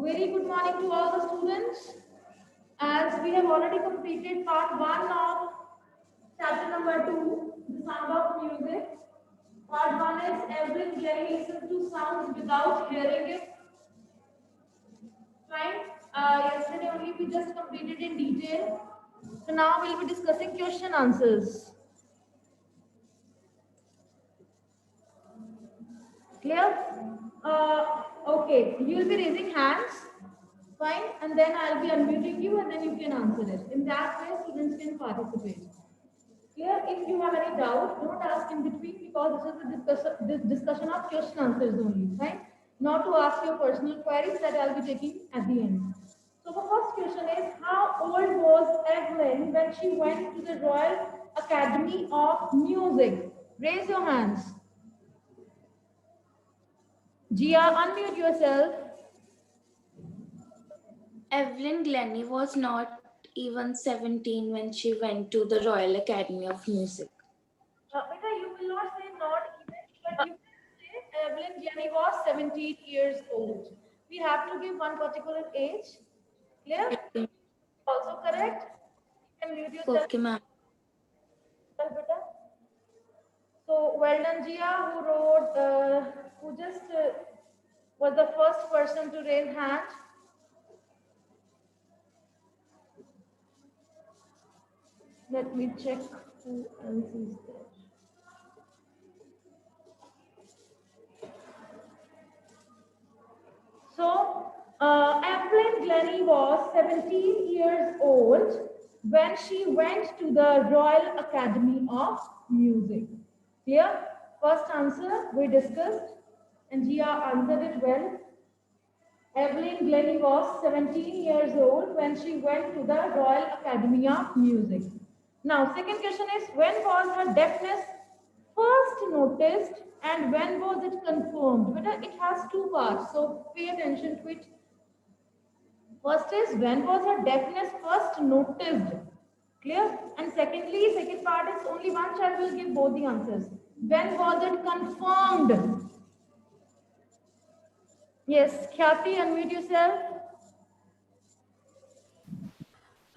Very good morning to all the students. As we have already completed part 1 of chapter number 2, the sound of music. Part 1 is Evelyn Glennie listens to sounds without hearing it. Fine. Yesterday only we just completed in detail. So now we'll be discussing question answers. Clear? Okay, you will be raising hands. Fine, and then I'll be unmuting you and then you can answer it. In that way, students can participate. Clear? If you have any doubt, don't ask in between because this is a discussion of question answers only, right? Not to ask your personal queries that I'll be taking at the end. So the first question is, how old was Evelyn when she went to the Royal Academy of Music? Raise your hands. Gia, unmute yourself. Evelyn Glennie was not even 17 when she went to the Royal Academy of Music. Beta, you will not say not even, but you can say Evelyn Glennie was 17 years old. We have to give one particular age. Clear? Okay, Also correct? You can mute yourself, okay ma'am. beta. So well done, Gia, who wrote, who just was the first person to raise hand. Let me check who else is there. So, Evelyn Glennie was 17 years old when she went to the Royal Academy of Music. Here, first answer we discussed, and Gia answered it well. Evelyn Glennie was 17 years old when she went to the Royal Academy of Music. Now, second question is, when was her deafness first noticed and when was it confirmed? But it has two parts, so pay attention to it. First is, when was her deafness first noticed? Clear? And secondly, second part is only one child will give both the answers. When was it confirmed? Yes, Khyati, unmute yourself.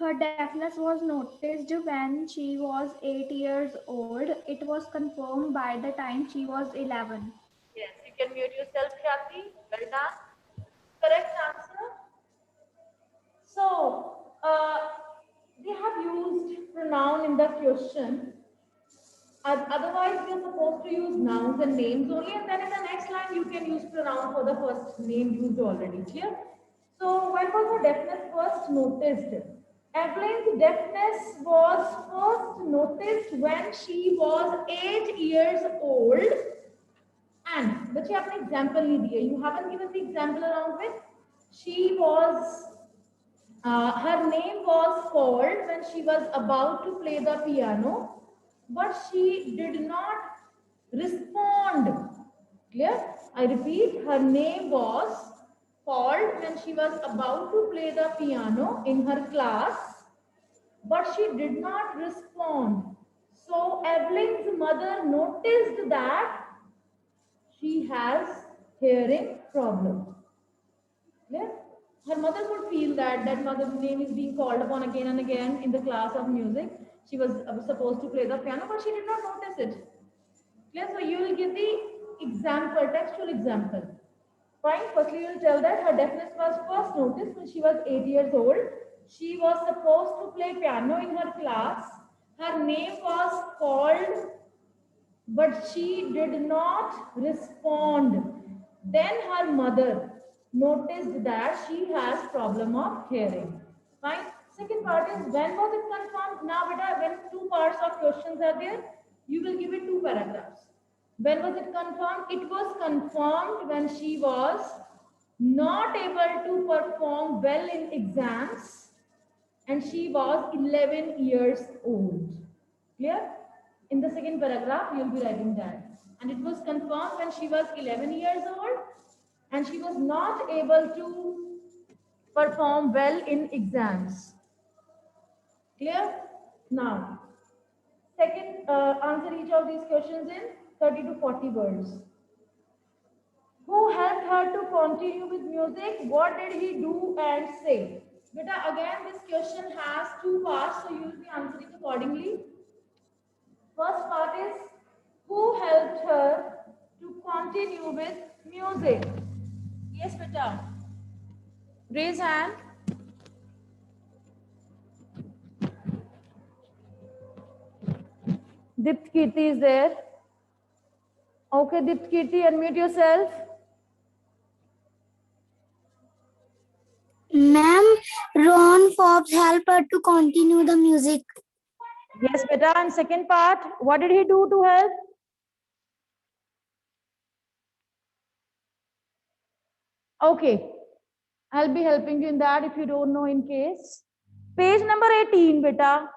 Her deafness was noticed when she was 8 years old. It was confirmed by the time she was 11. Yes, you can mute yourself, Khyati. Well done. Correct answer. So, they have used pronoun in the question. Otherwise, we are supposed to use nouns and names only, and then in the next line, you can use pronoun for the first name used already. Clear? So, when was her deafness first noticed? Evelyn's deafness was first noticed when she was 8 years old. And बच्चे आपने example नहीं दिए, you haven't given the example along with. She was, her name was called when she was about to play the piano, but she did not respond. Clear? I repeat, her name was called when she was about to play the piano in her class, but she did not respond. So Evelyn's mother noticed that she has hearing problem. Clear? Her mother could feel that that mother's name is being called upon again and again in the class of music. She was supposed to play the piano, but she did not notice it. Clear? So you will give the example, textual example. Fine. Firstly, you will tell that her deafness was first noticed when she was 8 years old. She was supposed to play piano in her class. Her name was called, but she did not respond. Then her mother noticed that she has problem of hearing. Fine. Second part is, when was it confirmed? Now, beta, when two parts of questions are there, you will give it two paragraphs. When was it confirmed? It was confirmed when she was not able to perform well in exams and she was 11 years old. Clear? In the second paragraph, you'll be writing that. And it was confirmed when she was 11 years old and she was not able to perform well in exams. Clear? Now, second, answer each of these questions in 30 to 40 words. Who helped her to continue with music? What did he do and say? Beta, again, this question has two parts, so you will be answering accordingly. First part is, who helped her to continue with music? Yes, beta. Raise hand. Dipt Kirti is there. Okay, Dipt Kirti, unmute yourself. Ma'am, Ron Forbes helped her to continue the music. Yes, beta. And second part, what did he do to help? Okay, I'll be helping you in that if you don't know in case. Page number 18, beta.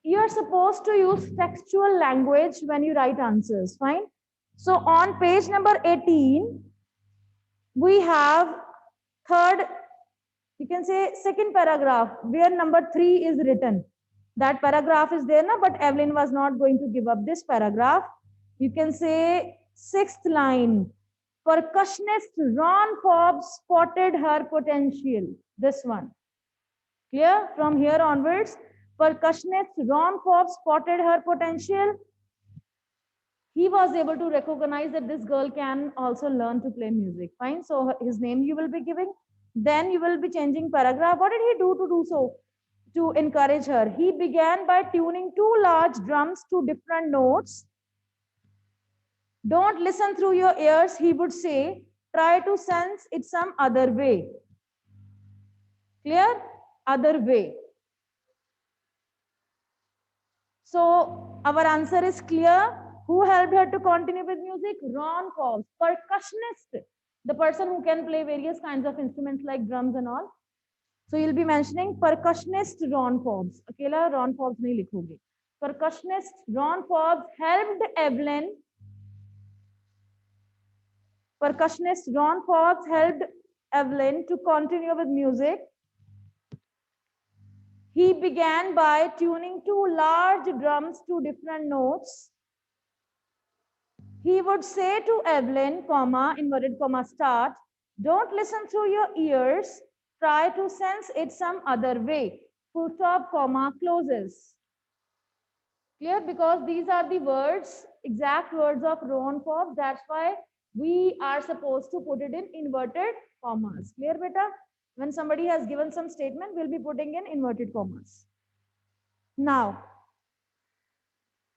You are supposed to use textual language when you write answers, fine? So on page number 18, we have third, you can say second paragraph where number 3 is written. That paragraph is there now, but Evelyn was not going to give up this paragraph. You can say sixth line. Percussionist Ron Forbes spotted her potential. This one. Clear? From here onwards, percussionist Ron Forbes spotted her potential. He was able to recognize that this girl can also learn to play music. Fine. So his name you will be giving. Then you will be changing paragraph. What did he do so? To encourage her. He began by tuning two large drums to different notes. Don't listen through your ears, he would say. Try to sense it some other way. Clear? Other way. So our answer is clear. Who helped her to continue with music? Ron Forbes, percussionist. The person who can play various kinds of instruments like drums and all. So you'll be mentioning percussionist Ron Forbes. Akela Ron Forbes nahi likhoge. Percussionist Ron Forbes helped Evelyn. Percussionist Ron Forbes helped Evelyn to continue with music. He began by tuning two large drums to different notes. He would say to Evelyn, comma, inverted comma, start, don't listen through your ears. Try to sense it some other way. Full stop, comma, closes. Clear? Because these are the words, exact words of Ron Forbes. That's why we are supposed to put it in inverted commas. Clear, beta? When somebody has given some statement, we'll be putting in inverted commas. Now,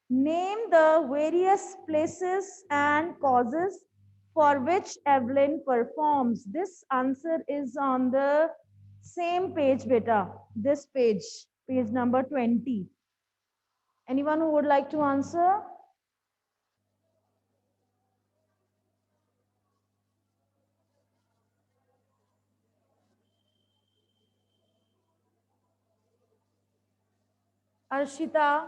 name the various places and causes for which Evelyn performs. This answer is on the same page, beta. This page, page number 20. Anyone who would like to answer? Arshita?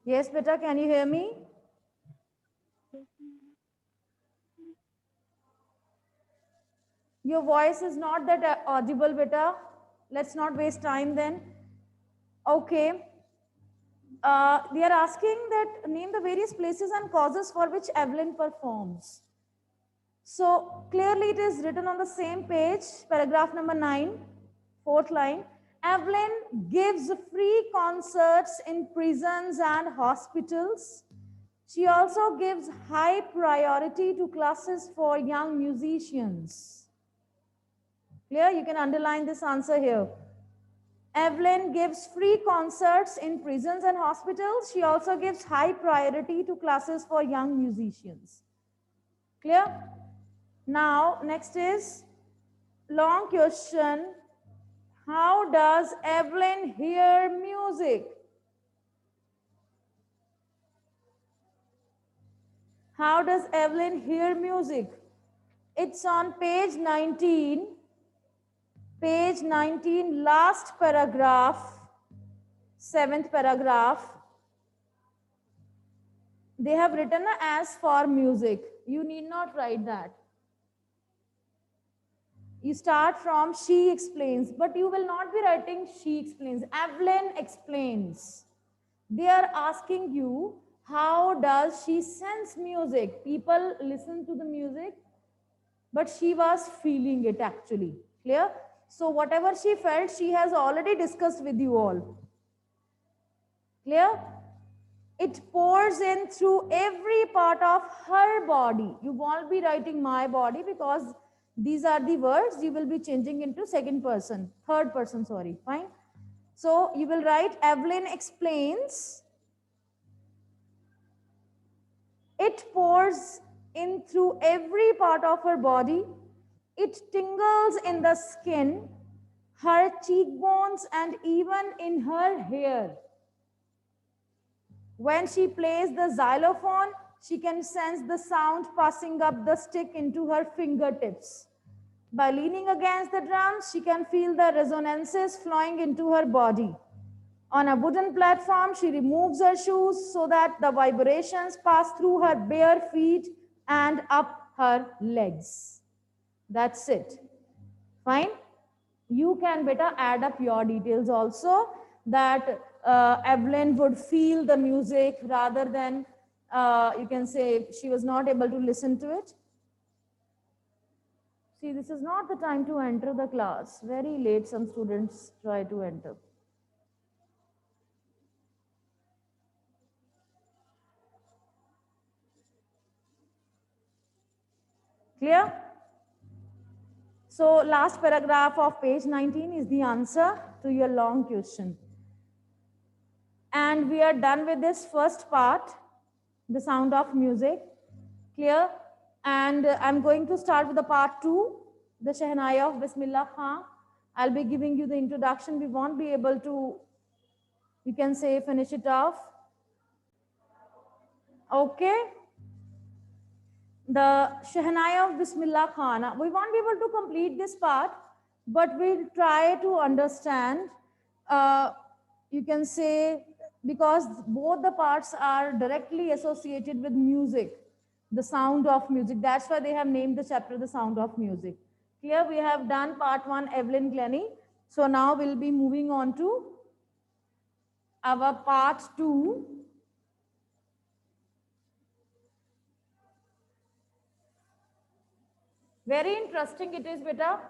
Yes, beta, can you hear me? Your voice is not that audible, beta. Let's not waste time then. Okay. They are asking that name the various places and causes for which Evelyn performs. So clearly it is written on the same page, paragraph number 9, fourth line. Evelyn gives free concerts in prisons and hospitals. She also gives high priority to classes for young musicians. Clear? You can underline this answer here. Evelyn gives free concerts in prisons and hospitals. She also gives high priority to classes for young musicians. Clear? Now, next is long question. How does Evelyn hear music? How does Evelyn hear music? It's on page 19. Page 19, last paragraph, 7th paragraph. They have written as for music. You need not write that. You start from she explains, but you will not be writing she explains. Evelyn explains. They are asking you, how does she sense music? People listen to the music, but she was feeling it actually. Clear? So whatever she felt, she has already discussed with you all. Clear? It pours in through every part of her body. You won't be writing my body because these are the words you will be changing into third person, sorry, fine. So you will write Evelyn explains. It pours in through every part of her body. It tingles in the skin, her cheekbones, and even in her hair. When she plays the xylophone, she can sense the sound passing up the stick into her fingertips. By leaning against the drums, she can feel the resonances flowing into her body. On a wooden platform, she removes her shoes so that the vibrations pass through her bare feet and up her legs. That's it. Fine. You can better add up your details also, that Evelyn would feel the music rather than you can say she was not able to listen to it. See, this is not the time to enter the class. Very late some students try to enter. Clear? So last paragraph of page 19 is the answer to your long question. And we are done with this first part, the sound of music. Clear? And I'm going to start with the part 2, the Shehnai of Bismillah Khan. I'll be giving you the introduction. We won't be able to, you can say, finish it off. Okay? The Shehnai of Bismillah Khan. We won't be able to complete this part, but we'll try to understand, you can say, because both the parts are directly associated with music, the sound of music. That's why they have named the chapter The Sound of Music. Here we have done part 1, Evelyn Glennie. So now we'll be moving on to our part 2. Very interesting it is, beta.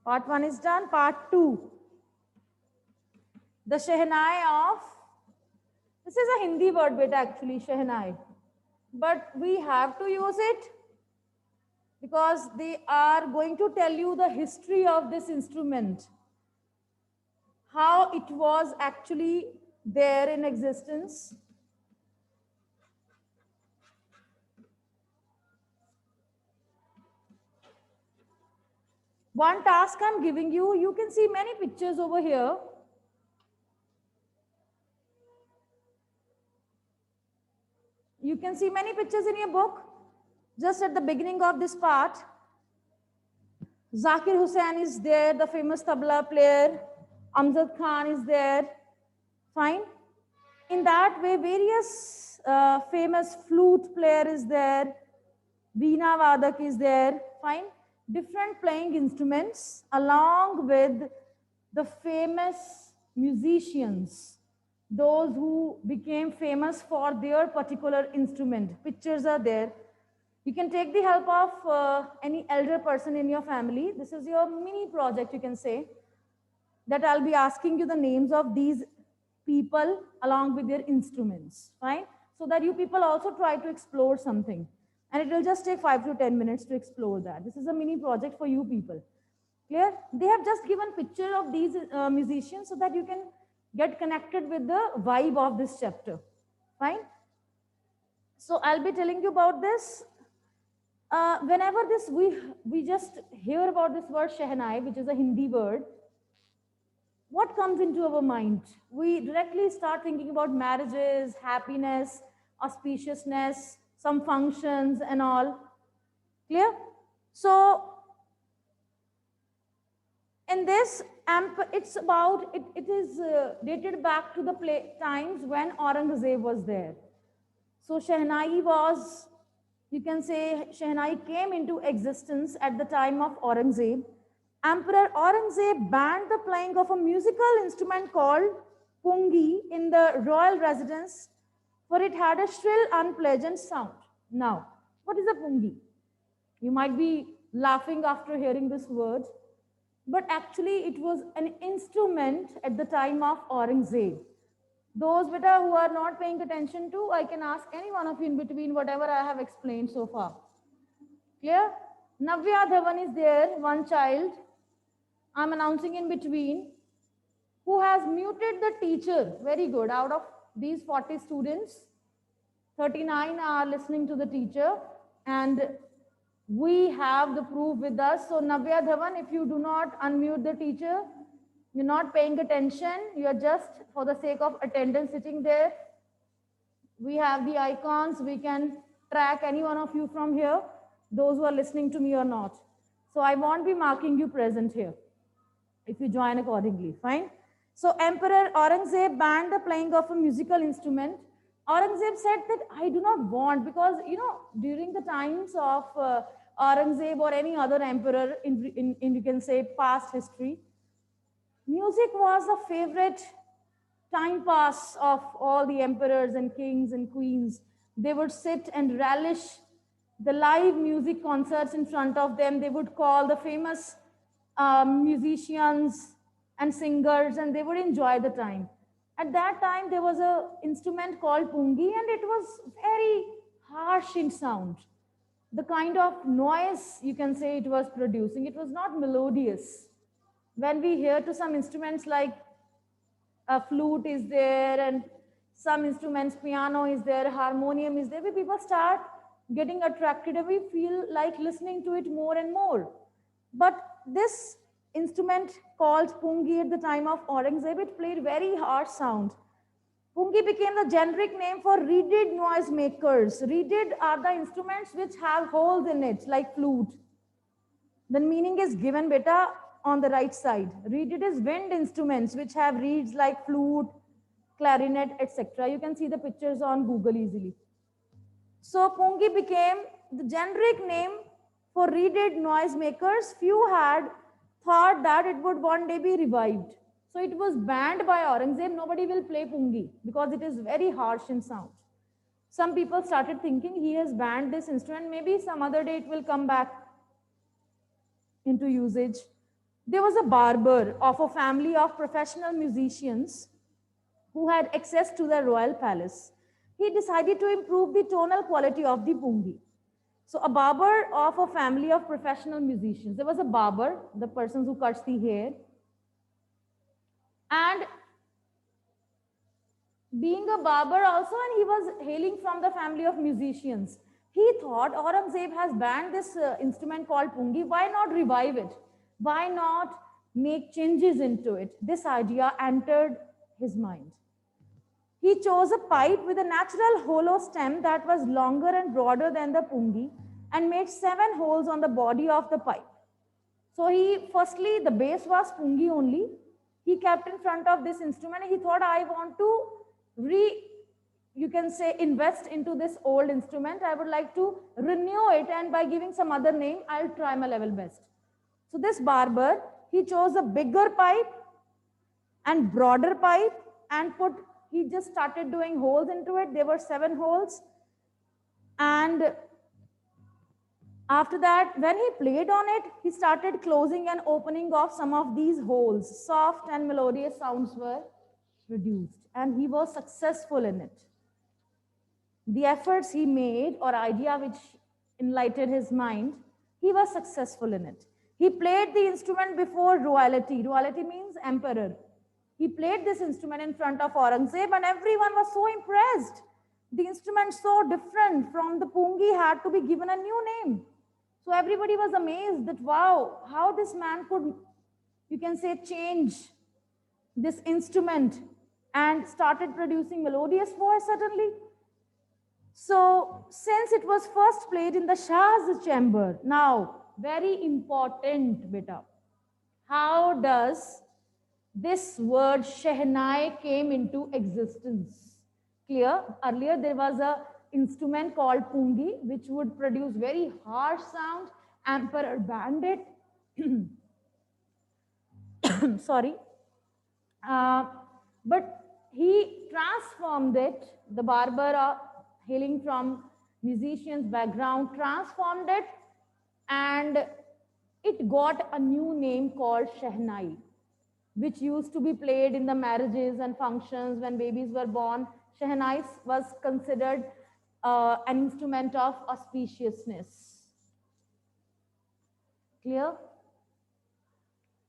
Part 1 is done. Part 2. The Shehnai of, this is a Hindi word, beta, actually, Shehnai. But we have to use it because they are going to tell you the history of this instrument, how it was actually there in existence. One task I'm giving you, you can see many pictures over here. You can see many pictures in your book. Just at the beginning of this part, Zakir Hussain is there, the famous tabla player. Amjad Khan is there. Fine. In that way, various famous flute player is there. Veena Vadak is there. Fine. Different playing instruments along with the famous musicians, those who became famous for their particular instrument. Pictures are there. You can take the help of any elder person in your family. This is your mini project, you can say, that I'll be asking you the names of these people along with their instruments, fine? So that you people also try to explore something. And it will just take 5 to 10 minutes to explore that. This is a mini project for you people. Clear? They have just given picture of these musicians so that you can get connected with the vibe of this chapter. Fine? So I'll be telling you about this. Whenever this we just hear about this word Shehnai, which is a Hindi word, what comes into our mind? We directly start thinking about marriages, happiness, auspiciousness, some functions and all. Clear? So in this it's about it is dated back to the times when Aurangzeb was there. So Shehnai was you can say Shehnai came into existence at the time of Aurangzeb. Emperor Aurangzeb banned the playing of a musical instrument called pungi in the royal residence, for it had a shrill, unpleasant sound. Now, what is a pungi? You might be laughing after hearing this word, but actually it was an instrument at the time of Aurangzeb. Those beta who are not paying attention to, I can ask any one of you in between whatever I have explained so far. Clear? Navya Dhawan is there, one child. I'm announcing in between. Who has muted the teacher? Very good. Out of these 40 students, 39 are listening to the teacher, and we have the proof with us. So Navya Dhawan, if you do not unmute the teacher, you're not paying attention, you're just for the sake of attendance sitting there. We have the icons, we can track any one of you from here, those who are listening to me or not. So I won't be marking you present here if you join accordingly, fine. So Emperor Aurangzeb banned the playing of a musical instrument. Aurangzeb said that I do not want, because during the times of Aurangzeb or any other emperor in you can say past history, music was a favorite time pass of all the emperors and kings and queens. They would sit and relish the live music concerts in front of them. They would call the famous musicians and singers, and they would enjoy the time. At that time, there was an instrument called pungi, and it was very harsh in sound. The kind of noise, you can say, it was producing, it was not melodious. When we hear to some instruments like a flute is there, and some instruments, piano is there, harmonium is there, where people start getting attracted and we feel like listening to it more and more. But this instrument called pungi at the time of Aurangzeb, it played very harsh sound. Pungi became the generic name for reeded noise makers. Reeded are the instruments which have holes in it, like flute. The meaning is given beta on the right side. Reeded is wind instruments which have reeds like flute, clarinet, etc. You can see the pictures on Google easily. So pungi became the generic name for reeded noise makers. Few had thought that it would one day be revived. So it was banned by Aurangzeb. Nobody will play pungi because it is very harsh in sound. Some people started thinking he has banned this instrument. Maybe some other day it will come back into usage. There was a barber of a family of professional musicians who had access to the royal palace. He decided to improve the tonal quality of the pungi. So a barber of a family of professional musicians. There was a barber, the person who cuts the hair. And being a barber also, and he was hailing from the family of musicians. He thought Aurangzeb has banned this instrument called pungi. Why not revive it? Why not make changes into it? This idea entered his mind. He chose a pipe with a natural hollow stem that was longer and broader than the pungi and made 7 holes on the body of the pipe. So firstly, the base was pungi only. He kept in front of this instrument. He thought, I want to you can say invest into this old instrument. I would like to renew it, and by giving some other name, I'll try my level best. So this barber, he chose a bigger pipe and broader pipe and he just started doing holes into it. There were 7 holes. And after that, when he played on it, he started closing and opening of some of these holes. Soft and melodious sounds were produced, and he was successful in it. The efforts he made, or idea which enlightened his mind, he was successful in it. He played the instrument before royalty. Royalty means emperor. He played this instrument in front of Aurangzeb, and everyone was so impressed. The instrument so different from the pungi had to be given a new name. So everybody was amazed that, wow, how this man could, you can say, change this instrument and started producing melodious voice suddenly. So since it was first played in the Shah's chamber, now very important beta, how does this word Shehnai came into existence? Clear? Earlier there was a instrument called pungi, which would produce very harsh sound. Emperor banned it. Sorry. Uh, but he transformed it, the barber hailing from musician's background, transformed it, and it got a new name called Shehnai, which used to be played in the marriages and functions when babies were born. Shehnai was considered an instrument of auspiciousness. Clear?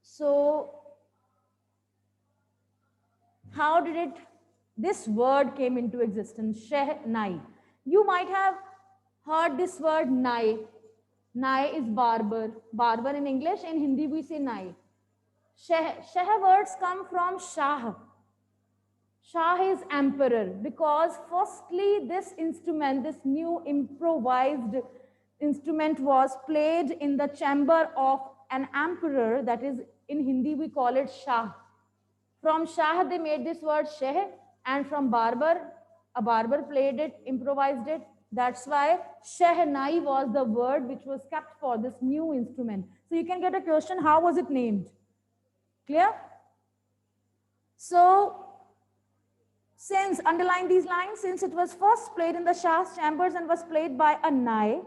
So, how did this word came into existence? Shehnai. You might have heard this word nai. Nai is barber. Barber in English. In Hindi we say nai. Shah words come from Shah. Shah is emperor, because firstly this instrument, this new improvised instrument was played in the chamber of an emperor, that is in Hindi we call it Shah. From Shah they made this word Sheh, and from barber, a barber played it, improvised it. That's why Shehnai was the word which was kept for this new instrument. So you can get a question, how was it named? Clear? So, since, underline these lines, since it was first played in the Shah's chambers and was played by a Nai,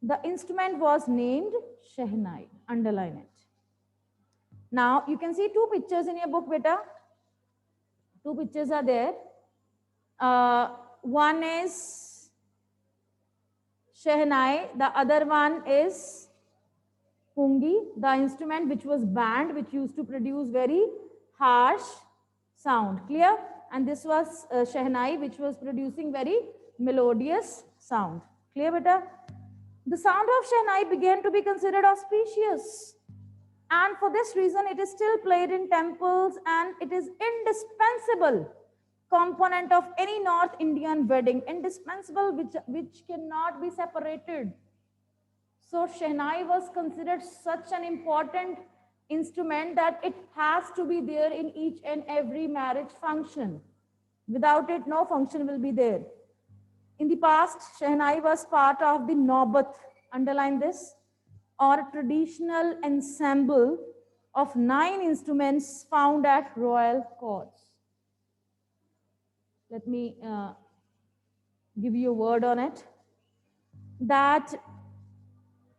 the instrument was named Shehnai. Underline it. Now, you can see two pictures in your book, beta. Two pictures are there. One is Shehnai, the other one is pungi, the instrument which was banned, which used to produce very harsh sound. Clear? And this was Shehnai, which was producing very melodious sound. Clear, beta? The sound of Shehnai began to be considered auspicious. And for this reason, it is still played in temples, and it is indispensable component of any North Indian wedding. Indispensable, which cannot be separated. So Shehnai was considered such an important instrument that it has to be there in each and every marriage function. Without it, no function will be there. In the past, Shehnai was part of the Naubat, underline this, or traditional ensemble of 9 instruments found at royal courts. Let me give you a word on it. That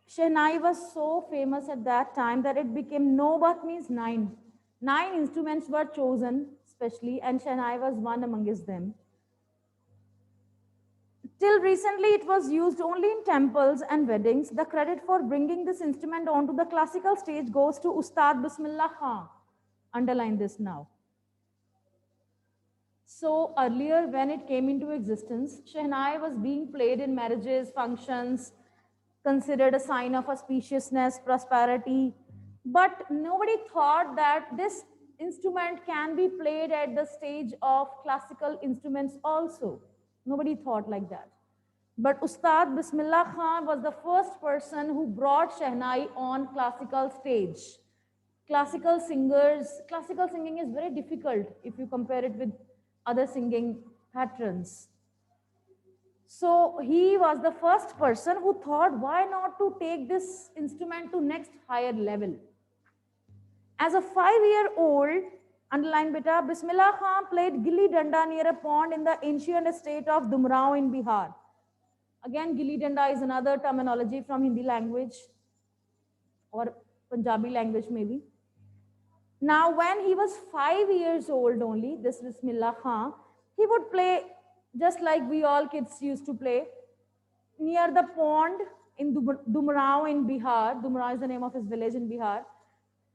Shehnai was so famous at that time that it became Naubat, means 9. 9 instruments were chosen specially, and Shehnai was one amongst them. Till recently, it was used only in temples and weddings. The credit for bringing this instrument onto the classical stage goes to Ustad Bismillah Khan. Underline this now. So earlier, when it came into existence, Shehnai was being played in marriages, functions, considered a sign of auspiciousness, prosperity. But nobody thought that this instrument can be played at the stage of classical instruments also. Nobody thought like that. But Ustad Bismillah Khan was the first person who brought Shehnai on classical stage. Classical singing is very difficult if you compare it with other singing patterns. So he was the first person who thought, why not to take this instrument to next higher level. As a 5-year-old, underline beta, Bismillah Khan played gilli danda near a pond in the ancient state of Dumrao in Bihar. Again, gilli danda is another terminology from Hindi language or Punjabi language maybe. Now, when he was 5 years old only, this Bismillah Khan, he would play just like we all kids used to play near the pond in Dumrao in Bihar. Dumrao is the name of his village in Bihar.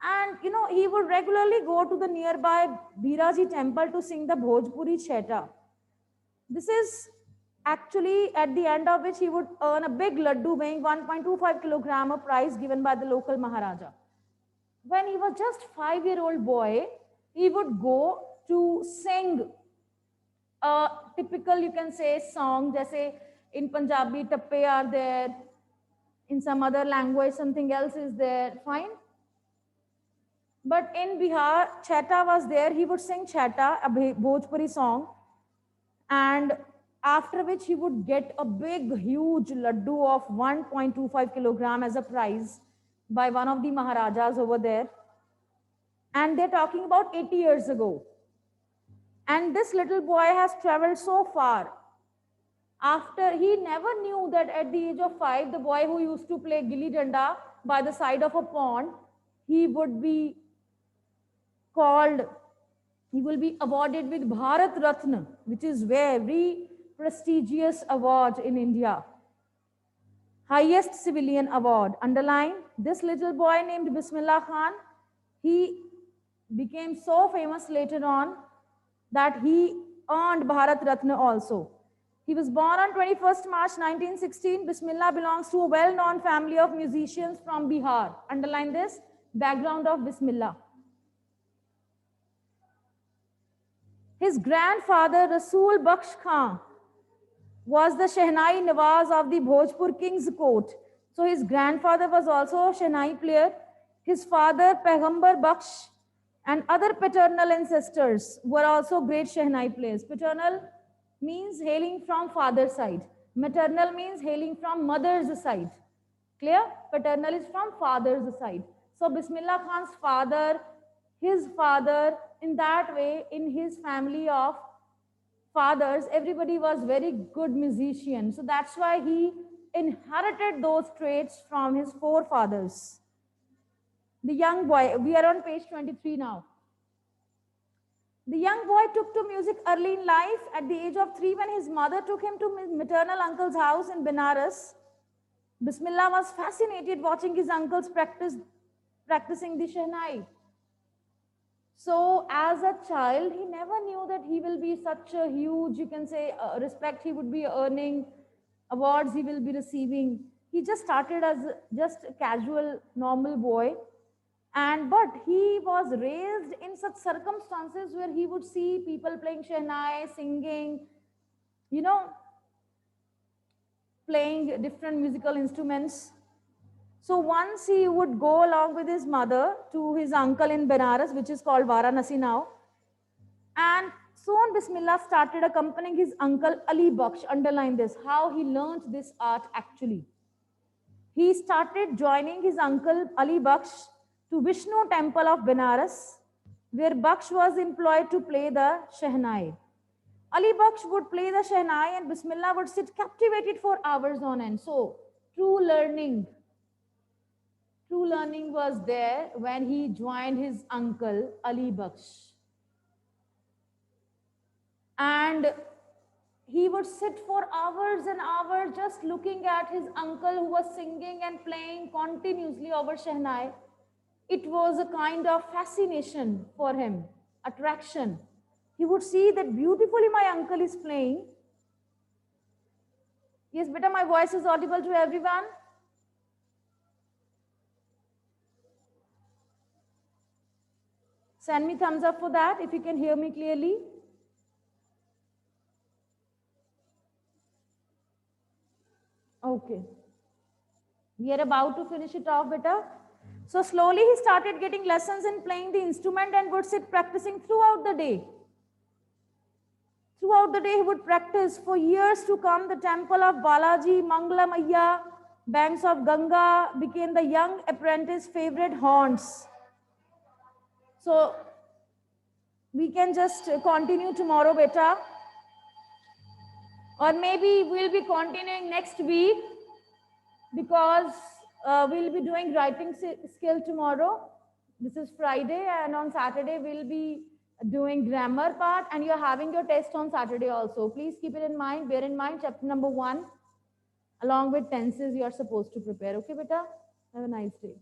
And you know, he would regularly go to the nearby Biraji temple to sing the Bhojpuri Chheta. This is actually at the end of which he would earn a big laddu weighing 1.25 kilogram, a prize given by the local Maharaja. When he was just 5-year-old boy, he would go to sing a typical, you can say, song, jaise in Punjabi, tappe are there, in some other language, something else is there, fine. But in Bihar, Chheta was there, he would sing Chheta, a Bhojpuri song. And after which he would get a big, huge laddu of 1.25 kilogram as a prize by one of the Maharajas over there. And they're talking about 80 years ago. And this little boy has traveled so far. After, he never knew that at the age of 5, the boy who used to play gilli danda by the side of a pond, he would be called, he will be awarded with Bharat Ratna, which is very prestigious award in India. Highest civilian award. Underline, this little boy named Bismillah Khan, he became so famous later on that he earned Bharat Ratna also. He was born on 21st March 1916. Bismillah belongs to a well-known family of musicians from Bihar. Underline this, background of Bismillah. His grandfather, Rasool Baksh Khan, was the Shehnai Nawaz of the Bhojpur King's Court. So his grandfather was also a Shehnai player. His father, Paighambar Baksh, and other paternal ancestors were also great Shehnai players. Paternal means hailing from father's side. Maternal means hailing from mother's side. Clear? Paternal is from father's side. So Bismillah Khan's father, his father, in that way, in his family of fathers, everybody was very good musician. So that's why he inherited those traits from his forefathers. The young boy, we are on page 23 now. The young boy took to music early in life. At the age of 3, when his mother took him to his maternal uncle's house in Benares, Bismillah was fascinated watching his uncles practicing the Shehnai. So as a child, he never knew that he will be such a huge, you can say, respect he would be earning, awards he will be receiving. He just started as just a casual, normal boy. But he was raised in such circumstances where he would see people playing Shehnai, singing, you know, playing different musical instruments. So once he would go along with his mother to his uncle in Benares, which is called Varanasi now. And soon Bismillah started accompanying his uncle Ali Baksh. Underline this, how he learned this art actually. He started joining his uncle Ali Baksh to Vishnu temple of Benares, where Baksh was employed to play the Shehnai. Ali Baksh would play the Shehnai and Bismillah would sit captivated for hours on end. So true learning was there when he joined his uncle Ali Baksh. And he would sit for hours and hours just looking at his uncle who was singing and playing continuously over Shehnai. It was a kind of fascination for him, attraction. He would see that beautifully my uncle is playing. Yes, beta, my voice is audible to everyone. Send me thumbs up for that if you can hear me clearly. Okay. We are about to finish it off, beta. So slowly he started getting lessons in playing the instrument and would sit practicing throughout the day. Throughout the day he would practice. For years to come, the temple of Balaji, Mangala Maiya, banks of Ganga became the young apprentice's favorite haunts. So we can just continue tomorrow, beta. Or maybe we'll be continuing next week because we'll be doing writing skill tomorrow. This is Friday, and on Saturday we'll be doing grammar part, and you're having your test on Saturday also. Please keep it in mind, bear in mind chapter number 1 along with tenses you are supposed to prepare. Okay, beta? Have a nice day.